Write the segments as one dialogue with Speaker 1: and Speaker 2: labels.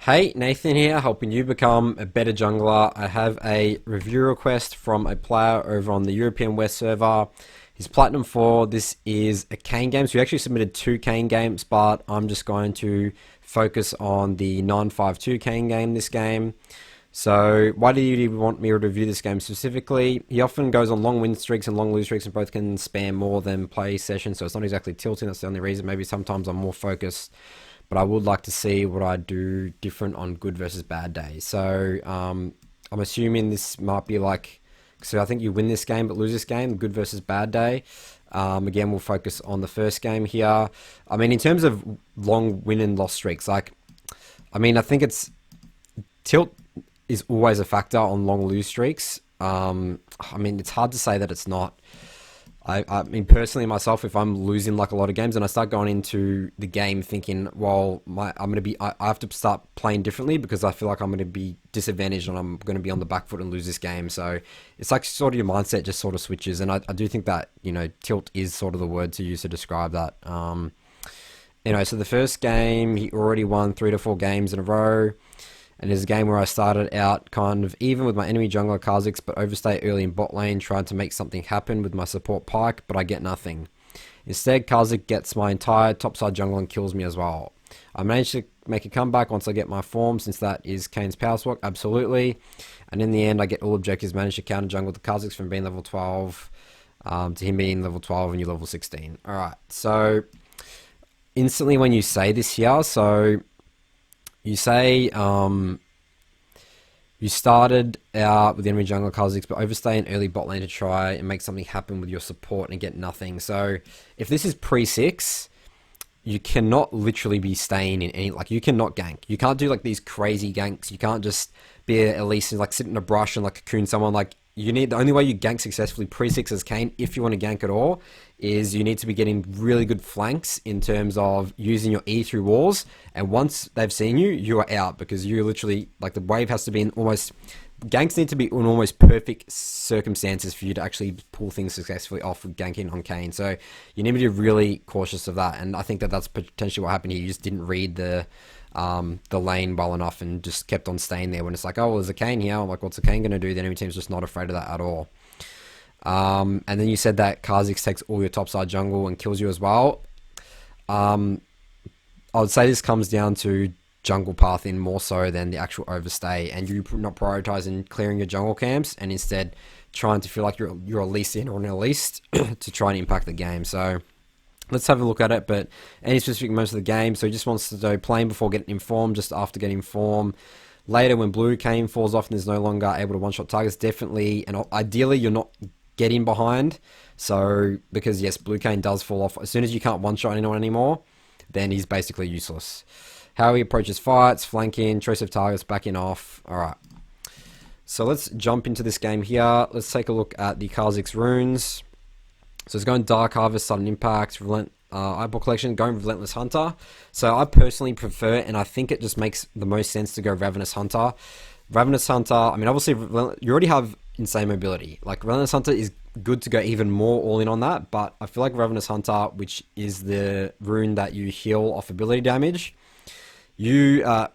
Speaker 1: Hey, Nathan here, helping you become a better jungler. I have a review request from a player over on the European West server. He's Platinum 4. This is a Kayn game. So we actually submitted two Kayn games, but I'm just going to focus on the 952 Kayn game this game. So why do you want me to review this game specifically? He often goes on long win streaks and long lose streaks, and both can span more than play sessions, so it's not exactly tilting. That's the only reason. Maybe sometimes I'm more focused, but I would like to see what I do different on good versus bad days. So I'm assuming this might be like, so I think you win this game but lose this game, good versus bad day. Again, we'll focus on the first game here. I mean, in terms of long win and loss streaks, like, I think it's tilt is always a factor on long lose streaks. It's hard to say that it's not. I mean, personally, myself, if I'm losing like a lot of games and I start going into the game thinking, well, I have to start playing differently because I feel like I'm going to be disadvantaged and I'm going to be on the back foot and lose this game. So it's like sort of your mindset just sort of switches. And I do think that, tilt is sort of the word to use to describe that. So the first game, he already won 3 to 4 games in a row. And there's a game where I started out kind of even with my enemy jungler Kha'Zix, but overstay early in bot lane, trying to make something happen with my support Pyke, but I get nothing. Instead, Kha'Zix gets my entire topside jungle and kills me as well. I managed to make a comeback once I get my form, since that is Kayn's power swap, absolutely. And in the end, I get all objectives, managed to counter jungle the Kha'Zix from being level 12 to him being level 12 and you level 16. Alright, so instantly when you say this here, so you say you started out with the enemy jungle Kha'Zix, but overstay in early bot lane to try and make something happen with your support and get nothing. So if this is pre-6, you cannot literally be staying in any, like, you cannot gank. You can't do like these crazy ganks. You can't just be at least like sit in a brush and like cocoon someone. Like, the only way you gank successfully pre-6 as Kayn, if you want to gank at all, is you need to be getting really good flanks in terms of using your E through walls. And once they've seen you, you are out, because you literally, like, the wave has to be in almost, ganks need to be in almost perfect circumstances for you to actually pull things successfully off with ganking on Kayn. So you need to be really cautious of that. And I think that that's potentially what happened here. You just didn't read the lane well enough and just kept on staying there when it's like, oh, well, there's a Kayn here. I'm like, what's the Kayn going to do? The enemy team's just not afraid of that at all. And then you said that Kha'Zix takes all your topside jungle and kills you as well. I would say this comes down to jungle pathing more so than the actual overstay, and you not prioritizing clearing your jungle camps and instead trying to feel like you're a least in or an least to try and impact the game. So let's have a look at it. But any specific moments of the game, so he just wants to do playing before getting informed, just after getting informed. Later, when blue Kayn falls off and is no longer able to one-shot targets, definitely, and ideally you're not getting behind. So, because yes, blue Kayn does fall off. As soon as you can't one-shot anyone anymore, then he's basically useless. How he approaches fights, flanking, choice of targets, backing off. Alright. So let's jump into this game here. Let's take a look at the Kha'Zix runes. So it's going Dark Harvest, Sudden Impact, Eyeball Collection, going Relentless Hunter. So I personally prefer, and I think it just makes the most sense to go Ravenous Hunter. Ravenous Hunter, I mean, obviously, you already have insane mobility. Like, Relentless Hunter is good to go even more all in on that, but I feel like Ravenous Hunter, which is the rune that you heal off ability damage, you are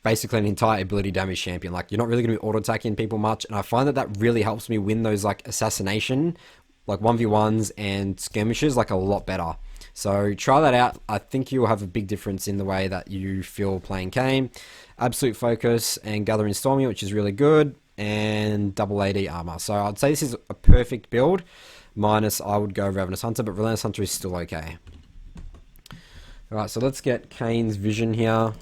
Speaker 1: basically an entire ability damage champion. Like, you're not really going to be auto-attacking people much, and I find that that really helps me win those, like, assassination, like 1v1s and skirmishes, like, a lot better. So try that out. I think you'll have a big difference in the way that you feel playing Kayn. Absolute Focus and Gathering Stormy, which is really good, and double AD armor. So I'd say this is a perfect build, minus I would go Ravenous Hunter, but Relentless Hunter is still okay. Alright, so let's get Kayn's vision here.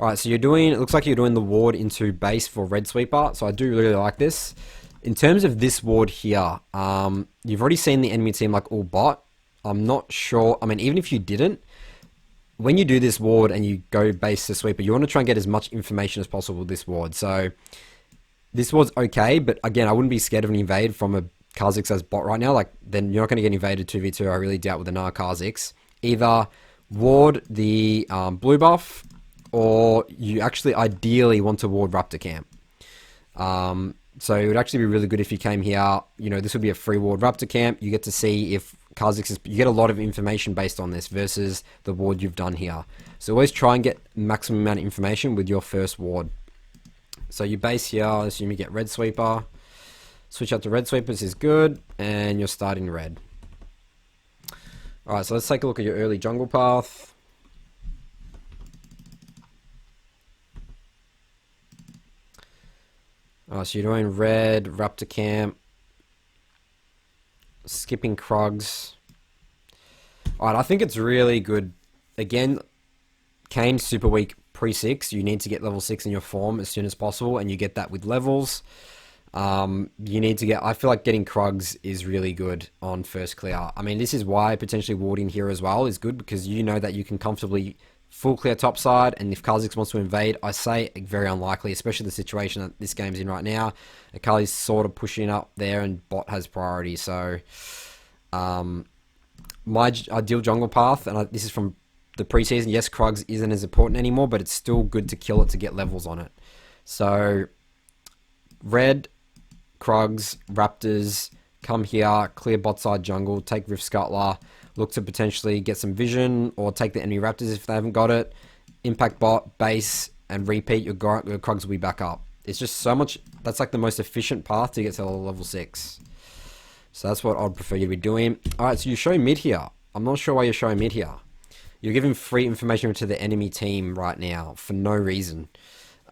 Speaker 1: Alright, so it looks like you're doing the ward into base for Red Sweeper, so I do really like this. In terms of this ward here, you've already seen the enemy team like all bot. I'm not sure, I mean, even if you didn't, when you do this ward and you go base to sweeper, you want to try and get as much information as possible with this ward. So this ward's okay, but again, I wouldn't be scared of an invade from a Kha'Zix as bot right now. Like, then you're not going to get invaded 2v2. I really doubt with another Kha'Zix. Either ward the blue buff, or you actually ideally want to ward Raptor camp. So it would actually be really good if you came here. This would be a free ward Raptor camp. You get to see if Kha'Zix is, you get a lot of information based on this versus the ward you've done here. So always try and get maximum amount of information with your first ward. So you base here, I assume you get Red Sweeper. Switch out to Red Sweeper, this is good, and you're starting red. Alright, so let's take a look at your early jungle path. Alright, so you're doing red, Raptor Camp, skipping Krugs. Alright, I think it's really good. Again, Kayn's super weak pre-6. You need to get level 6 in your form as soon as possible, and you get that with levels. You need to get, I feel like getting Krugs is really good on first clear. I mean, this is why potentially warding here as well is good, because you know that you can comfortably full clear topside, and if Kha'Zix wants to invade, I say very unlikely, especially the situation that this game's in right now. Akali's sort of pushing up there, and bot has priority, so my ideal jungle path, and this is from the preseason, yes, Krugs isn't as important anymore, but it's still good to kill it to get levels on it. So, red, Krugs, Raptors, come here, clear bot side jungle, take Rift Scuttler, look to potentially get some vision, or take the enemy Raptors if they haven't got it, impact bot, base, and repeat, your Krugs will be back up. It's just so much, that's like the most efficient path to get to level 6. So that's what I'd prefer you to be doing. Alright, so you show mid here. I'm not sure why you're showing mid here. You're giving free information to the enemy team right now for no reason.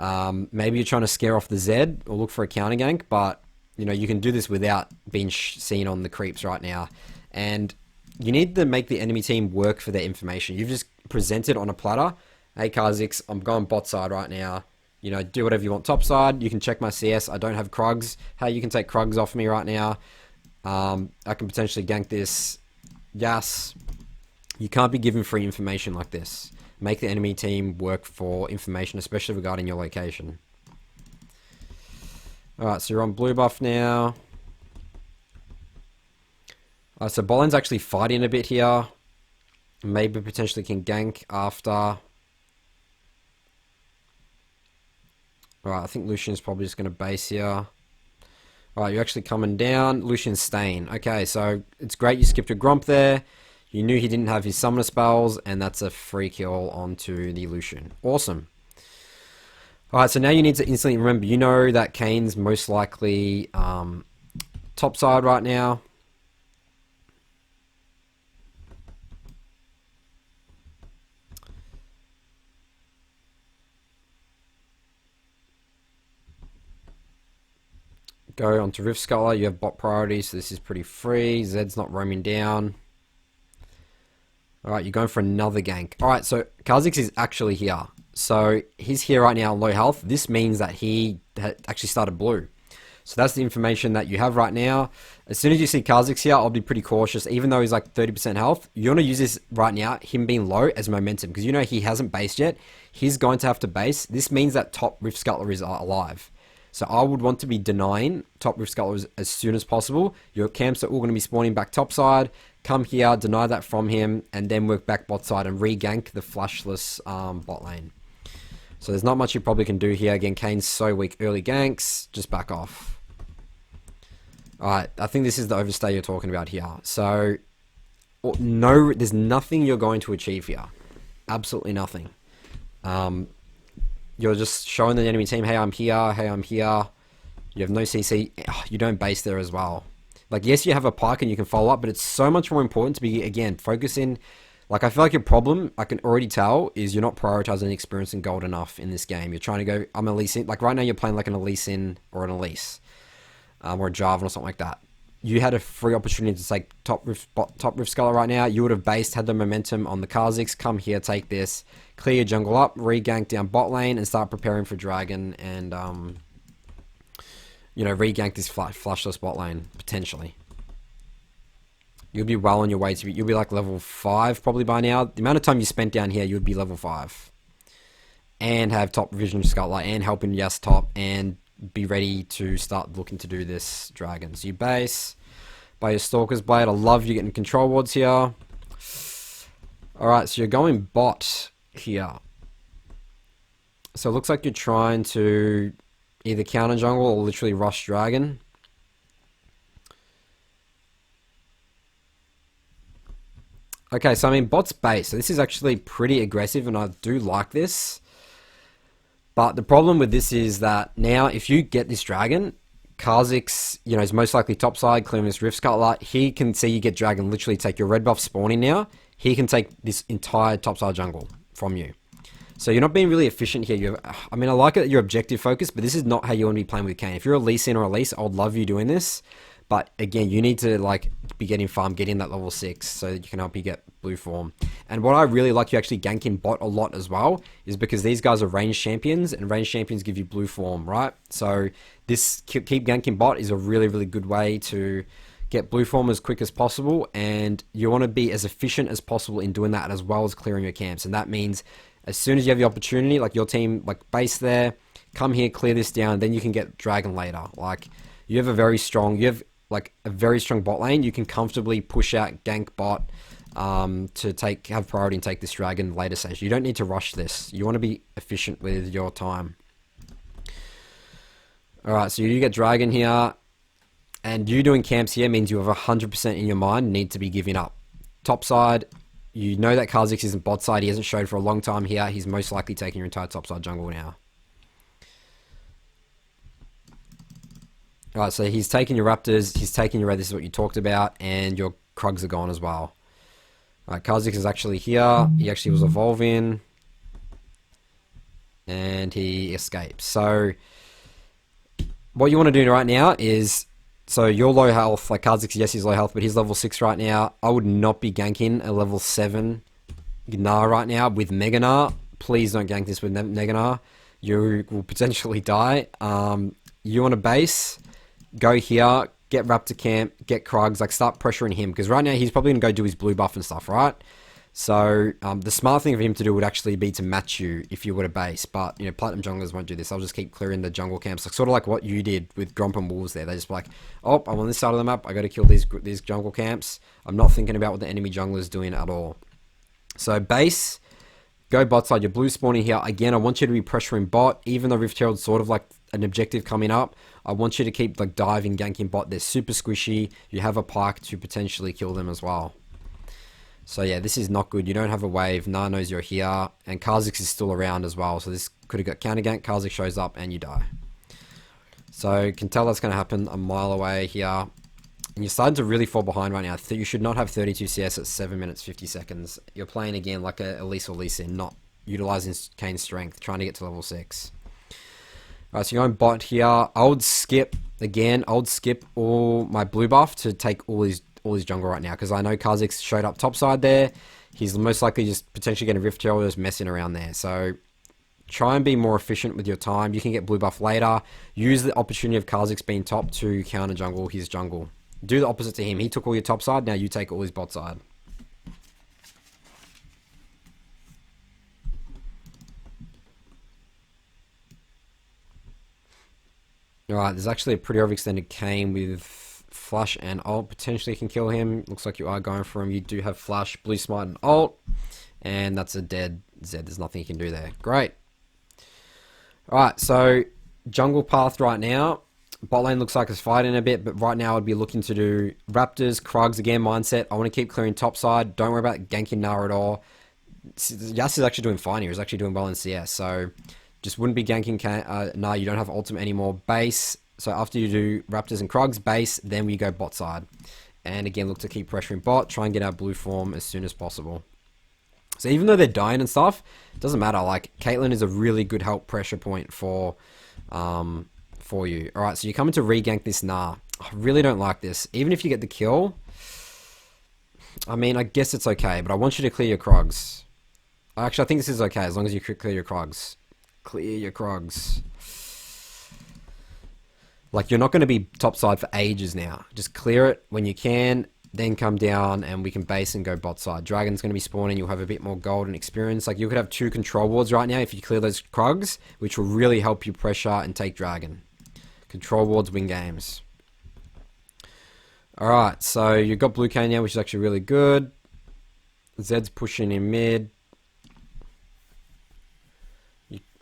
Speaker 1: Maybe you're trying to scare off the Zed or look for a counter gank, but you know you can do this without being seen on the creeps right now. And you need to make the enemy team work for their information. You've just presented on a platter. Hey Kha'Zix, I'm going bot side right now. You know, do whatever you want top side. You can check my CS. I don't have Krugs. Hey, you can take Krugs off me right now. I can potentially gank this. Yes. You can't be given free information like this. Make the enemy team work for information, especially regarding your location. Alright, so you're on blue buff now. So Bolin's actually fighting a bit here. Maybe potentially can gank after. Alright, I think Lucian's probably just going to base here. Alright, you're actually coming down. Lucian's staying. Okay, so it's great you skipped a Gromp there. You knew he didn't have his summoner spells, and that's a free kill onto the Lucian. Awesome. Alright, so now you need to instantly remember, you know that Kayn's most likely top side right now. Go onto Rift Scuttler, you have bot priority, so this is pretty free. Zed's not roaming down. Alright, you're going for another gank. Alright, so Kha'Zix is actually here. So he's here right now on low health. This means that he actually started blue. So that's the information that you have right now. As soon as you see Kha'Zix here, I'll be pretty cautious. Even though he's like 30% health, you want to use this right now, him being low, as momentum. Because you know he hasn't based yet. He's going to have to base. This means that top Rift Scuttler is alive. So I would want to be denying top Rift Scuttlers as soon as possible. Your camps are all going to be spawning back topside. Come here, deny that from him, and then work back bot side and re-gank the flashless bot lane. So there's not much you probably can do here. Again, Kayn's so weak early ganks. Just back off. Alright, I think this is the overstay you're talking about here. So, no, there's nothing you're going to achieve here. Absolutely nothing. You're just showing the enemy team, hey, I'm here, hey, I'm here. You have no CC. You don't base there as well. Like, yes, you have a pike and you can follow up, but it's so much more important to be, again, focusing. Like, I feel like your problem, I can already tell, is you're not prioritizing experience and gold enough in this game. You're trying to go, I'm Elise in. Like, right now you're playing like an Elise in or an Elise. Or a Jarvan or something like that. You had a free opportunity to take top Rift Scuttler right now. You would have based, had the momentum on the Kha'Zix. Come here, take this. Clear your jungle up, re-gank down bot lane, and start preparing for Dragon and, you know, re-gank this flashless bot lane, potentially. You'll be well on your way to, you'll be like level 5 probably by now. The amount of time you spent down here, you would be level 5. And have top vision Scuttler, and helping Yas top, and be ready to start looking to do this Dragon. So you base, by your Stalker's Blade. I love you getting control wards here. Alright, so you're going bot here. So it looks like you're trying to either counter jungle or literally rush Dragon. Okay, so I mean, bot's base. So this is actually pretty aggressive, and I do like this. But the problem with this is that now, if you get this dragon, Kha'Zix, is most likely topside, clearing this Rift Scuttler. He can see you get dragon, literally take your red buff spawning now. He can take this entire topside jungle from you. So you're not being really efficient here. I mean, I like it that you're objective focused, but this is not how you want to be playing with Kayn. If you're a Lee Sin or a Lee, I would love you doing this. But again, you need to be getting farm, get in that level 6 so that you can help you get blue form. And what I really like you actually ganking bot a lot as well is because these guys are range champions, and range champions give you blue form, right? So this keep ganking bot is a really, really good way to get blue form as quick as possible, and you want to be as efficient as possible in doing that, as well as clearing your camps. And that means as soon as you have the opportunity, like your team, base there, come here, clear this down, then you can get dragon later. You have a very strong bot lane. You can comfortably push out gank bot to have priority and take this dragon later stage. You don't need to rush this. You want to be efficient with your time. Alright, so you do get dragon here, and you doing camps here means you have 100% in your mind need to be giving up. Top side, you know that Kha'Zix isn't bot side. He hasn't showed for a long time here. He's most likely taking your entire top side jungle now. Alright, so he's taking your raptors, he's taking your red, this is what you talked about, and your Krugs are gone as well. Alright, Kha'Zix is actually here. He actually was evolving, and he escapes. So what you want to do right now is, so you're low health, like Kha'Zix, yes, he's low health, but he's level 6 right now. I would not be ganking a level 7 Gnar right now with Mega Gnar. Please don't gank this with Mega Gnar. You will potentially die. You want to base, go here, get Raptor camp, get Krugs, start pressuring him, because right now he's probably going to go do his blue buff and stuff, right? So the smart thing for him to do would actually be to match you if you were to base, but platinum junglers won't do this. I'll just keep clearing the jungle camps, sort of like what you did with Gromp and Wolves there. They just like, oh, I'm on this side of the map, I got to kill these jungle camps. I'm not thinking about what the enemy jungler's doing at all. So base, go bot side, your blue spawning here. Again, I want you to be pressuring bot, even though Rift Herald's sort of like an objective coming up. I want you to keep diving, ganking bot. They're super squishy. You have a pike to potentially kill them as well. So yeah, this is not good. You don't have a wave. Gnar knows you're here, and Kha'Zix is still around as well. So this could have got counter gank. Kha'Zix shows up and you die. So you can tell that's going to happen a mile away here. And you're starting to really fall behind right now. You should not have 32 CS at 7 minutes 50 seconds. You're playing again like a Elise or Lee Sin, not utilizing Kayn's strength, trying to get to level 6. Alright, so you're going bot here. I would skip all my blue buff to take all his jungle right now, because I know Kha'Zix showed up topside there. He's most likely just potentially getting a Rift Herald, just messing around there. So try and be more efficient with your time. You can get blue buff later. Use the opportunity of Kha'Zix being top to counter jungle his jungle. Do the opposite to him. He took all your top side, now you take all his bot side. Alright, there's actually a pretty overextended Kayn with flash and ult. Potentially can kill him. Looks like you are going for him. You do have flash, blue smite, and ult. And that's a dead Zed. There's nothing you can do there. Great. Alright, so jungle path right now. Bot lane looks like it's fighting a bit, but right now I'd be looking to do Raptors, Krugs again, mindset. I want to keep clearing top side. Don't worry about ganking Gnar at all. Yas is actually doing fine here. He's actually doing well in CS, so just wouldn't be ganking Gnar. You don't have ultimate anymore. Base. So after you do Raptors and Krugs, base, then we go bot side. And again, look to keep pressuring bot. Try and get our blue form as soon as possible. So even though they're dying and stuff, it doesn't matter. Caitlyn is a really good help pressure point for you. Alright, so you come in to re-gank this Gnar. I really don't like this. Even if you get the kill, I mean, I guess it's okay, but I want you to clear your Krugs. Actually, I think this is okay, as long as you clear your Krugs. Clear your Krugs. You're not going to be topside for ages now. Just clear it when you can, then come down and we can base and go bot side. Dragon's going to be spawning. You'll have a bit more gold and experience. You could have 2 control wards right now if you clear those Krugs, which will really help you pressure and take dragon. Control wards win games. Alright, so you've got blue Kayn now, which is actually really good. Zed's pushing in mid.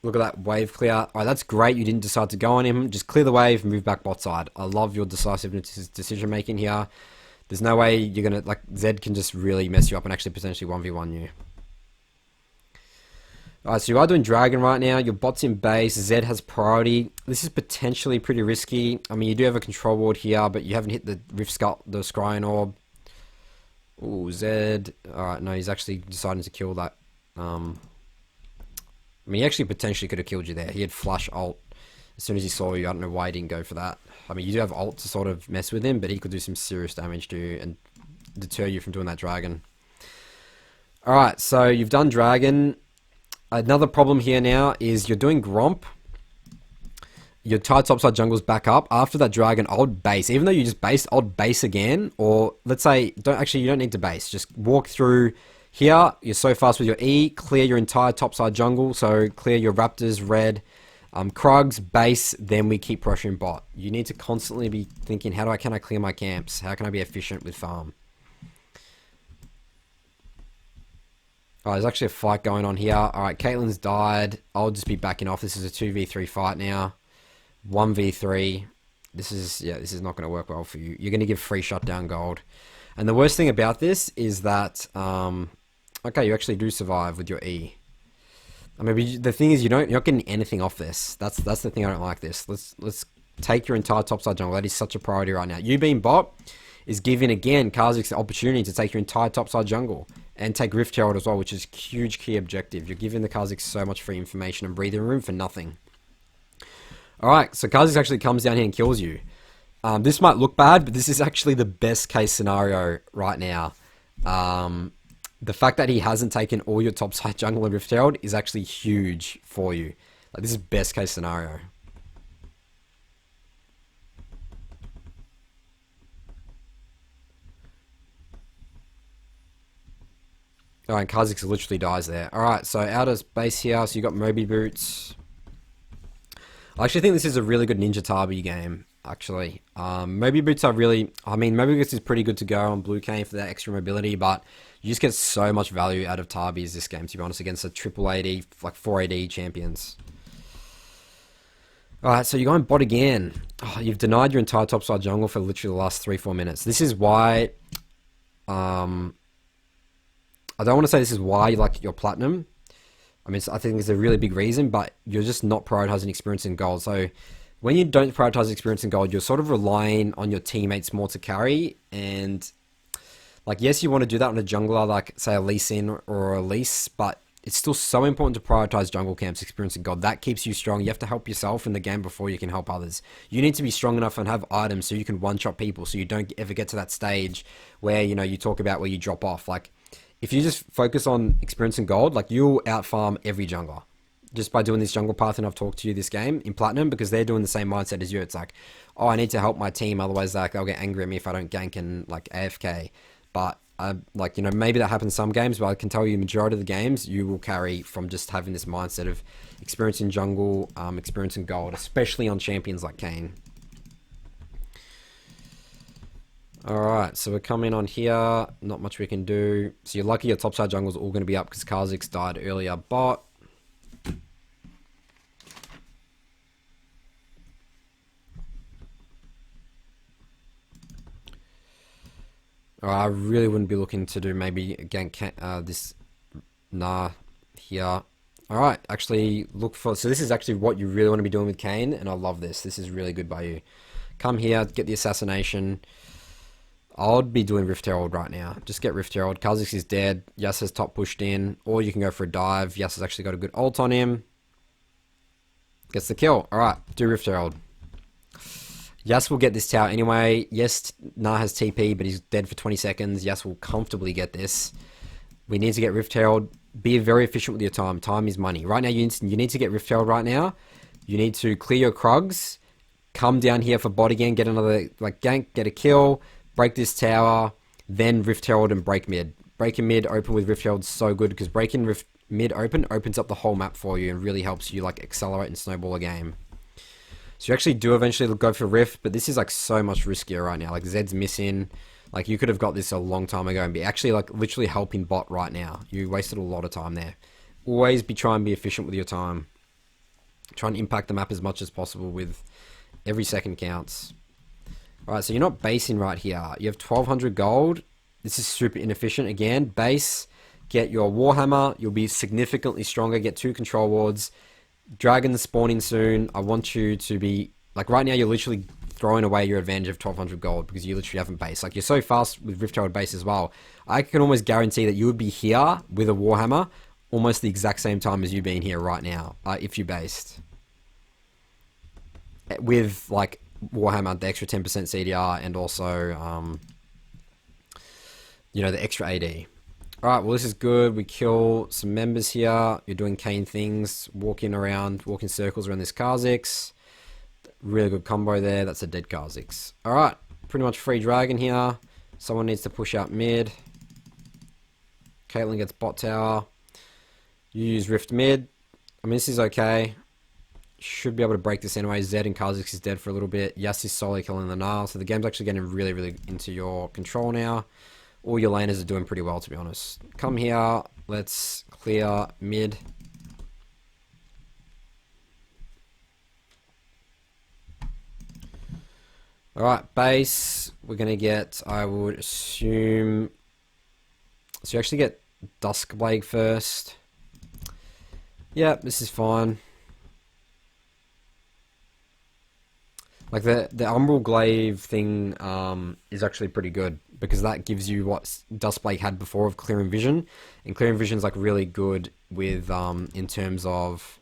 Speaker 1: Look at that wave clear. Alright, that's great. You didn't decide to go on him. Just clear the wave and move back bot side. I love your decisive decision making here. There's no way you're gonna, like, Zed can just really mess you up and actually potentially 1v1 you. Alright, so you are doing Dragon right now. Your bot's in base. Zed has priority. This is potentially pretty risky. I mean, you do have a control ward here, but you haven't hit the Rift Skull, the Scrying Orb. Ooh, Zed. Alright, no, he's actually deciding to kill that. I mean, he actually potentially could have killed you there. He had flush ult as soon as he saw you. I don't know why he didn't go for that. I mean, you do have ult to sort of mess with him, but he could do some serious damage to you and deter you from doing that Dragon. Alright, so you've done Dragon. Another problem here now is you're doing Gromp. Your entire topside jungle's back up. After that Dragon, I would base. Even though you just based, I would base again. Or let's say, you don't need to base. Just walk through here. You're so fast with your E. Clear your entire topside jungle. So clear your Raptors, red, Krugs, base. Then we keep pressuring bot. You need to constantly be thinking, can I clear my camps? How can I be efficient with farm? There's actually a fight going on here. Alright, Caitlyn's died. I'll just be backing off. This is a 2v3 fight now. 1v3. This is not going to work well for you. You're going to give free shutdown gold. And the worst thing about this is that, okay, you actually do survive with your E. I mean, the thing is, you're not getting anything off this. That's the thing I don't like this. Let's take your entire topside jungle. That is such a priority right now. You being bot is giving, again, Kha'Zix the opportunity to take your entire topside jungle. And take Rift Herald as well, which is a huge key objective. You're giving the Kha'Zix so much free information and breathing room for nothing. Alright, so Kha'Zix actually comes down here and kills you. This might look bad, but this is actually the best case scenario right now. The fact that he hasn't taken all your topside jungle and Rift Herald is actually huge for you. Like, this is best case scenario. Alright, Kha'Zix literally dies there. Alright, so out of base here, so you got Moby Boots. I actually think this is a really good Ninja Tabi game, actually. Moby Boots are really... I mean, Moby Boots is pretty good to go on Blue Kayn for that extra mobility, but you just get so much value out of Tabis this game, to be honest, against the triple AD, like 4 AD champions. Alright, so you're going bot again. Oh, you've denied your entire topside jungle for literally the last 3-4 minutes. This is why... I don't want to say this is why you like your platinum. I mean, I think it's a really big reason, but you're just not prioritizing experience and gold. So when you don't prioritize experience and gold, you're sort of relying on your teammates more to carry. And like, yes, you want to do that on a jungler, like say a Lee Sin or a Elise, but it's still so important to prioritize jungle camps, experience and gold. That keeps you strong. You have to help yourself in the game before you can help others. You need to be strong enough and have items so you can one-shot people, so you don't ever get to that stage where, you know, you talk about where you drop off. Like, if you just focus on experience and gold, like, you'll out-farm every jungler. Just by doing this jungle path, and I've talked to you this game in Platinum, because they're doing the same mindset as you. It's like, oh, I need to help my team, otherwise, like, they'll get angry at me if I don't gank and, like, AFK. But, like, you know, maybe that happens some games, but I can tell you, the majority of the games, you will carry from just having this mindset of experience in jungle, experience in gold, especially on champions like Kayn. Alright, so we're coming on here. Not much we can do. So you're lucky your topside jungle's all going to be up because Kha'Zix died earlier. Bot. Alright, I really wouldn't be looking to do maybe again this here. Alright, actually look for... So this is actually what you really want to be doing with Kayn, and I love this. This is really good by you. Come here, get the assassination. I'd be doing Rift Herald right now. Just get Rift Herald. Kha'Zix is dead. Yas has top pushed in. Or you can go for a dive. Yas has actually got a good ult on him. Gets the kill. Alright, do Rift Herald. Yas will get this tower anyway. Yes, Nah has TP, but he's dead for 20 seconds. Yas will comfortably get this. We need to get Rift Herald. Be very efficient with your time. Time is money. Right now, you need to get Rift Herald right now. You need to clear your Krugs. Come down here for bot again. Get another like gank. Get a kill. Break this tower, then Rift Herald and break mid. Break in mid, open with Rift Herald is so good, because breaking Rift mid open opens up the whole map for you and really helps you like accelerate and snowball a game. So you actually do eventually go for Rift, but this is like so much riskier right now. Like, Zed's missing. Like, you could have got this a long time ago and be actually like literally helping bot right now. You wasted a lot of time there. Always try and be efficient with your time. Try and impact the map as much as possible with every second counts. Alright, so you're not basing right here. You have 1200 gold. This is super inefficient. Again, base, get your Warhammer. You'll be significantly stronger. Get 2 control wards. Dragons spawning soon. I want you to be... Like, right now, you're literally throwing away your advantage of 1200 gold because you literally haven't based. Like, you're so fast with Rift Herald base as well. I can almost guarantee that you would be here with a Warhammer almost the exact same time as you being here right now, if you based. With, like, Warhammer, the extra 10% CDR, and also, you know, the extra AD. Alright, well, this is good. We kill some members here. You're doing Kayn things, walking circles around this Kha'Zix. Really good combo there. That's a dead Kha'Zix. Alright, pretty much free dragon here. Someone needs to push out mid. Caitlyn gets bot tower. You use Rift mid. I mean, this is okay. Should be able to break this anyway. Zed and Kha'Zix is dead for a little bit. Yas is solely killing the Nile. So the game's actually getting really, really into your control now. All your laners are doing pretty well, to be honest. Come here. Let's clear mid. Alright, base. We're going to get, I would assume... So you actually get Duskblade first. Yeah, this is fine. Like the Umbral Glaive thing is actually pretty good because that gives you what Duskblade had before of Clearing Vision, and Clearing Vision is like really good with in terms of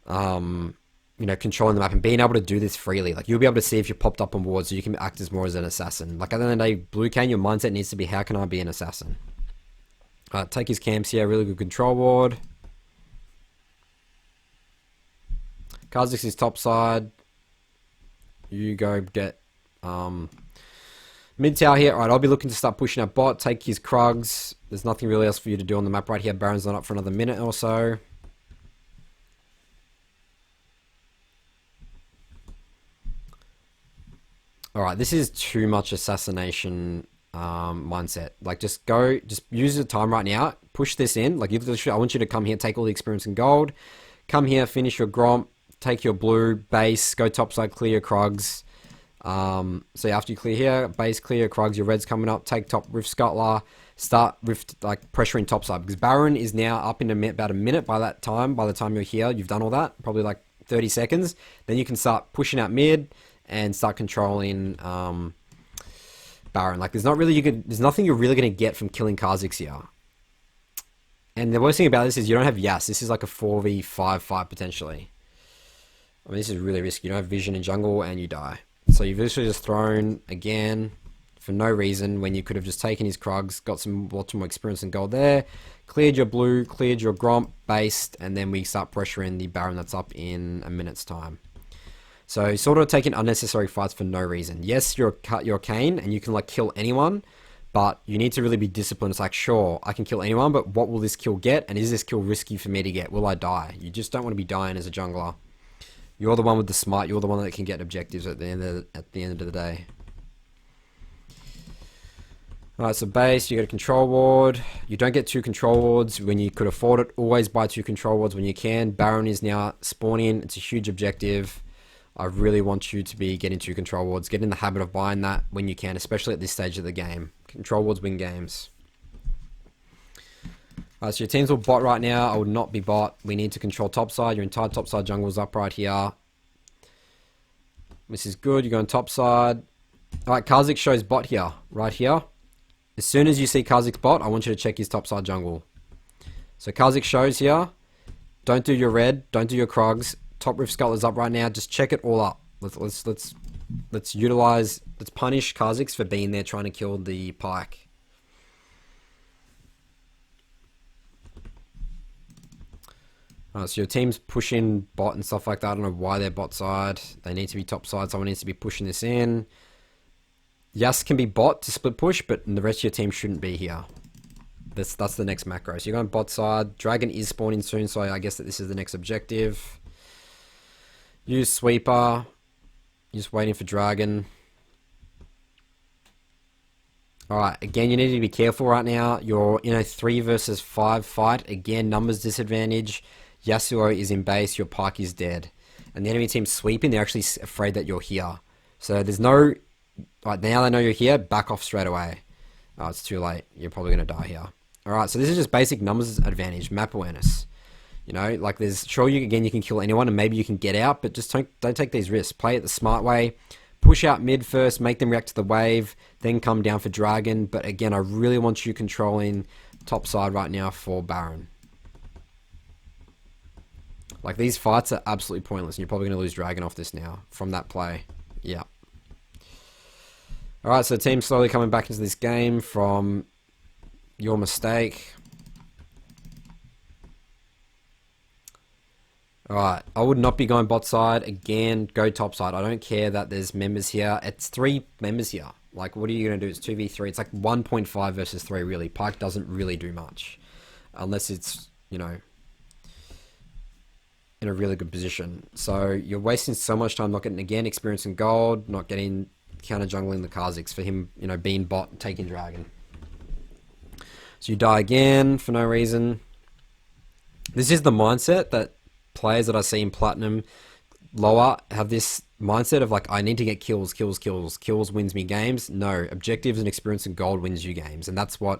Speaker 1: you know, controlling the map and being able to do this freely. Like you'll be able to see if you're popped up on board, so you can act as more as an assassin. Like at the end of the day, Blue Kayn, your mindset needs to be how can I be an assassin? Take his camps here, really good control ward. Kha'Zix is top side. You go get mid tower here. Alright, I'll be looking to start pushing out bot. Take his Krugs. There's nothing really else for you to do on the map right here. Baron's not up for another minute or so. Alright, this is too much assassination mindset. Like just use the time right now. Push this in. Like I want you to come here, take all the experience and gold. Come here, finish your Gromp. Take your blue, base, go topside, clear your Krugs. So after you clear here, base, clear your Krugs, your red's coming up, take top, Rift Scuttler, start Rift, like pressuring topside. Because Baron is now up in about a minute by the time you're here, you've done all that, probably like 30 seconds. Then you can start pushing out mid and start controlling Baron. Like there's nothing you're really going to get from killing Kha'Zix here. And the worst thing about this is you don't have Yas. This is like a 4v5 fight potentially. I mean, this is really risky. You don't have vision in jungle and you die. So you've literally just thrown again for no reason when you could have just taken his Krugs, got lots more experience and gold there, cleared your blue, cleared your Gromp, based, and then we start pressuring the Baron that's up in a minute's time. So sort of taking unnecessary fights for no reason. Yes, you're Kayn and you can like kill anyone, but you need to really be disciplined. It's like, sure, I can kill anyone, but what will this kill get? And is this kill risky for me to get? Will I die? You just don't want to be dying as a jungler. You're the one with the smite. You're the one that can get objectives at the end of the day. Alright, so base, you get a control ward. You don't get 2 control wards when you could afford it. Always buy 2 control wards when you can. Baron is now spawning. It's a huge objective. I really want you to be getting 2 control wards. Get in the habit of buying that when you can, especially at this stage of the game. Control wards win games. Alright, so your team's all bot right now. I would not be bot. We need to control topside. Your entire topside jungle is up right here. This is good. You're going topside. Alright, Kha'Zix shows bot here. Right here. As soon as you see Kha'Zix bot, I want you to check his topside jungle. So Kha'Zix shows here. Don't do your red. Don't do your Krugs. Top Rift Scuttler's up right now. Just check it all up. Let's utilize. Let's punish Kha'Zix for being there trying to kill the Pike. So your team's pushing bot and stuff like that. I don't know why they're bot side. They need to be top side. Someone needs to be pushing this in. Yas can be bot to split push, but the rest of your team shouldn't be here. That's the next macro. So you're going bot side. Dragon is spawning soon, so I guess that this is the next objective. Use sweeper. You're just waiting for dragon. Alright, again, you need to be careful right now. You're in a 3 versus 5 fight. Again, numbers disadvantage. Yasuo is in base, your Pike is dead. And the enemy team's sweeping, they're actually afraid that you're here. So there's no... Right, now they know you're here, back off straight away. Oh, it's too late. You're probably going to die here. Alright, so this is just basic numbers advantage, map awareness. You know, like there's... Sure, you can kill anyone and maybe you can get out, but just don't take these risks. Play it the smart way. Push out mid first, make them react to the wave, then come down for Dragon. But again, I really want you controlling top side right now for Baron. Like, these fights are absolutely pointless, and you're probably going to lose Dragon off this now from that play. Yeah. Alright, so the team's slowly coming back into this game from your mistake. Alright, I would not be going bot side. Again, go top side. I don't care that there's members here. It's 3 members here. Like, what are you going to do? It's 2v3. It's like 1.5 versus 3, really. Pyke doesn't really do much. Unless it's, you know, in a really good position. So, you're wasting so much time not getting, again, experience in gold, not getting counter jungling the Kha'Zix for him, you know, being bot and taking Dragon. So, you die again for no reason. This is the mindset that players that I see in Platinum lower have this mindset of like, I need to get kills. Kills wins me games. No, objectives and experience and gold wins you games. And that's why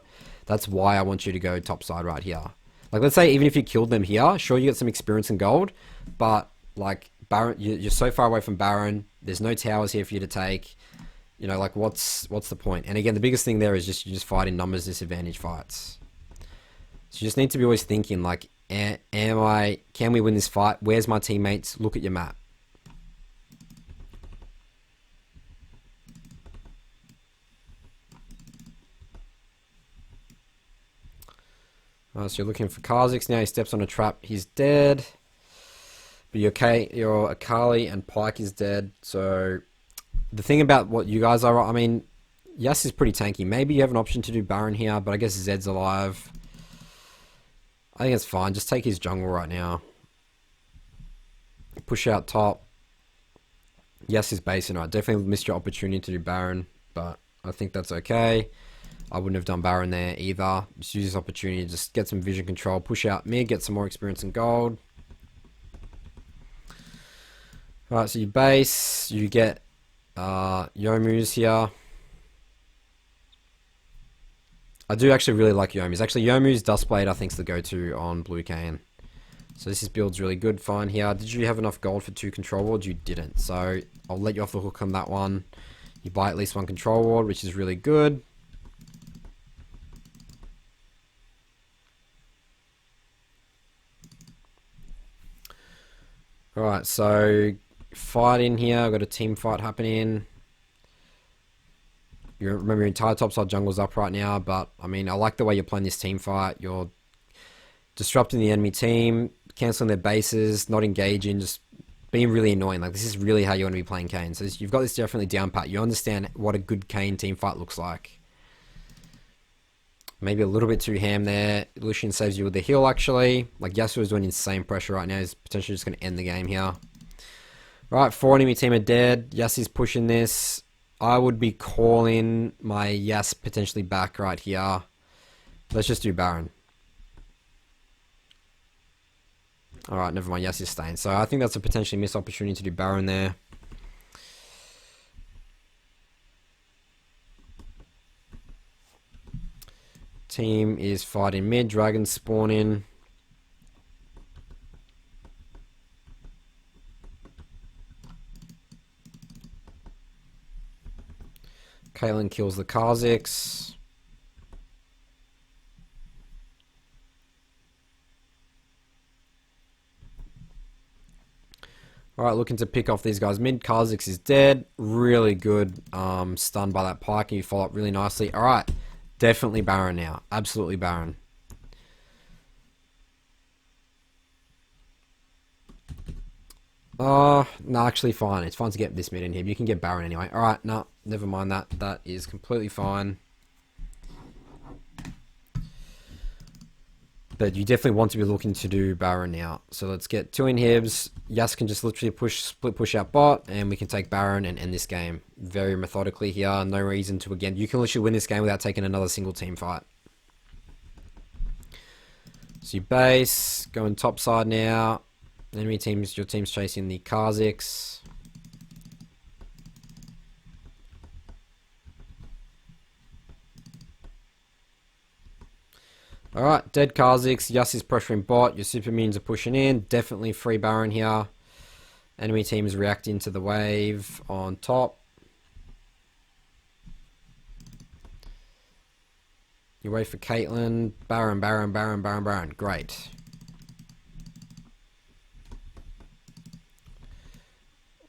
Speaker 1: I want you to go top side right here. Like, let's say even if you killed them here, sure, you get some experience and gold, but like Baron, you're so far away from Baron. There's no towers here for you to take. You know, like what's the point? And again, the biggest thing there is just, you just fight in numbers disadvantage fights. So you just need to be always thinking like, can we win this fight? Where's my teammates? Look at your map. So you're looking for Kha'Zix now. He steps on a trap. He's dead. But your Akali and Pyke is dead. So the thing about what you guys are, I mean, Yas is pretty tanky. Maybe you have an option to do Baron here, but I guess Zed's alive. I think it's fine. Just take his jungle right now. Push out top. Yes, is basing. I definitely missed your opportunity to do Baron, but I think that's okay. I wouldn't have done Baron there either. Just use this opportunity to just get some vision control. Push out mid, get some more experience in gold. Alright, so you base. You get Youmuu's here. I do actually really like Youmuu's. Actually, Youmuu's Duskblade I think is the go-to on Blue Kayn. So this build's really good. Fine here. Did you have enough gold for 2 control wards? You didn't. So I'll let you off the hook on that one. You buy at least 1 control ward, which is really good. Alright, so fight in here. I've got a team fight happening. You remember your entire topside jungle's up right now, but I mean, I like the way you're playing this team fight. You're disrupting the enemy team, cancelling their bases, not engaging, just being really annoying. Like, this is really how you want to be playing Kayn. So you've got this definitely down pat. You understand what a good Kayn team fight looks like. Maybe a little bit too ham there. Lucian saves you with the heal, actually. Like, Yasuo is doing insane pressure right now. He's potentially just going to end the game here. Right, 4 enemy team are dead. Yasuo's pushing this. I would be calling my Yas potentially back right here. Let's just do Baron. Alright, never mind. Yas is staying. So I think that's a potentially missed opportunity to do Baron there. Team is fighting mid. Dragons spawning. Kayn kills the Kha'Zix. Alright, looking to pick off these guys. Mid Kha'Zix is dead. Really good stun by that Pyke. You follow up really nicely. Alright, definitely Baron now. Absolutely Baron. No, actually fine. It's fine to get this mid in here. You can get Baron anyway. Alright, no, never mind that. That is completely fine. But you definitely want to be looking to do Baron now. So let's get 2 inhibs. Yas can just literally split push out bot, and we can take Baron and end this game very methodically here. No reason to, again, you can literally win this game without taking another single team fight. So you base, going top side now. Enemy teams, your team's chasing the Kha'Zix. Alright, dead Kha'Zix. Yas is pressuring bot. Your super minions are pushing in. Definitely free Baron here. Enemy team is reacting to the wave on top. You wait for Caitlyn. Baron, Baron, Baron, Baron, Baron. Great.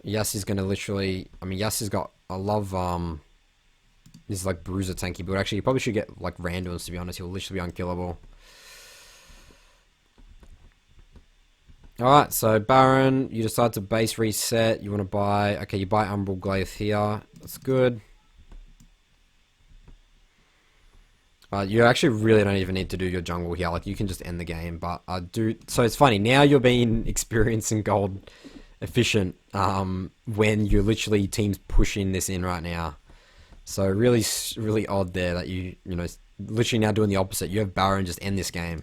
Speaker 1: Yas is going to literally... I mean, Yas has got... I love... This is like bruiser tanky, but actually you probably should get like randoms, to be honest. He'll literally be unkillable. Alright, so Baron, you decide to base reset. You want to buy... Okay, you buy Umbral Glaive here. That's good. You actually really don't even need to do your jungle here. Like, you can just end the game. But I do... So it's funny. Now you're being experienced in gold efficient when you're literally teams pushing this in right now. So really, really odd there that you know, literally now doing the opposite. You have Baron just end this game.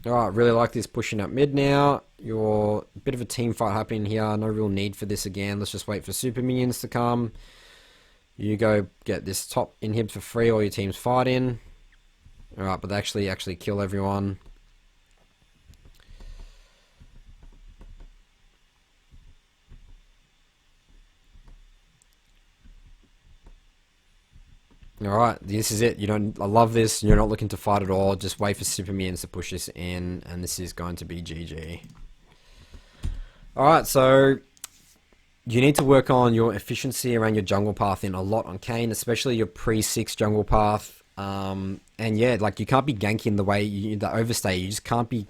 Speaker 1: Alright, really like this pushing up mid now. You're a bit of a team fight happening here. No real need for this again. Let's just wait for super minions to come. You go get this top inhib for free, all your team's fighting. Alright, but they actually kill everyone. Alright, this is it. I love this. You're not looking to fight at all. Just wait for super minions to push this in, and this is going to be GG. Alright, so you need to work on your efficiency around your jungle path in a lot on Kayn, especially your pre-6 jungle path. And yeah, like, you can't be ganking the way the overstay. You just can't be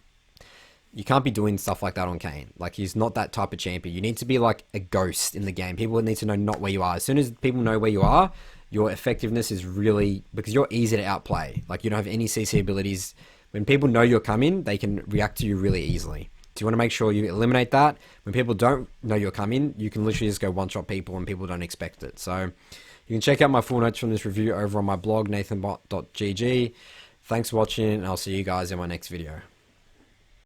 Speaker 1: doing stuff like that on Kayn. Like, he's not that type of champion. You need to be like a ghost in the game. People need to know not where you are. As soon as people know where you are, your effectiveness is really, because you're easy to outplay. Like, you don't have any CC abilities. When people know you're coming, they can react to you really easily. So you want to make sure you eliminate that. When people don't know you're coming, you can literally just go one-shot people and people don't expect it. So you can check out my full notes from this review over on my blog, nathanbot.gg. Thanks for watching, and I'll see you guys in my next video.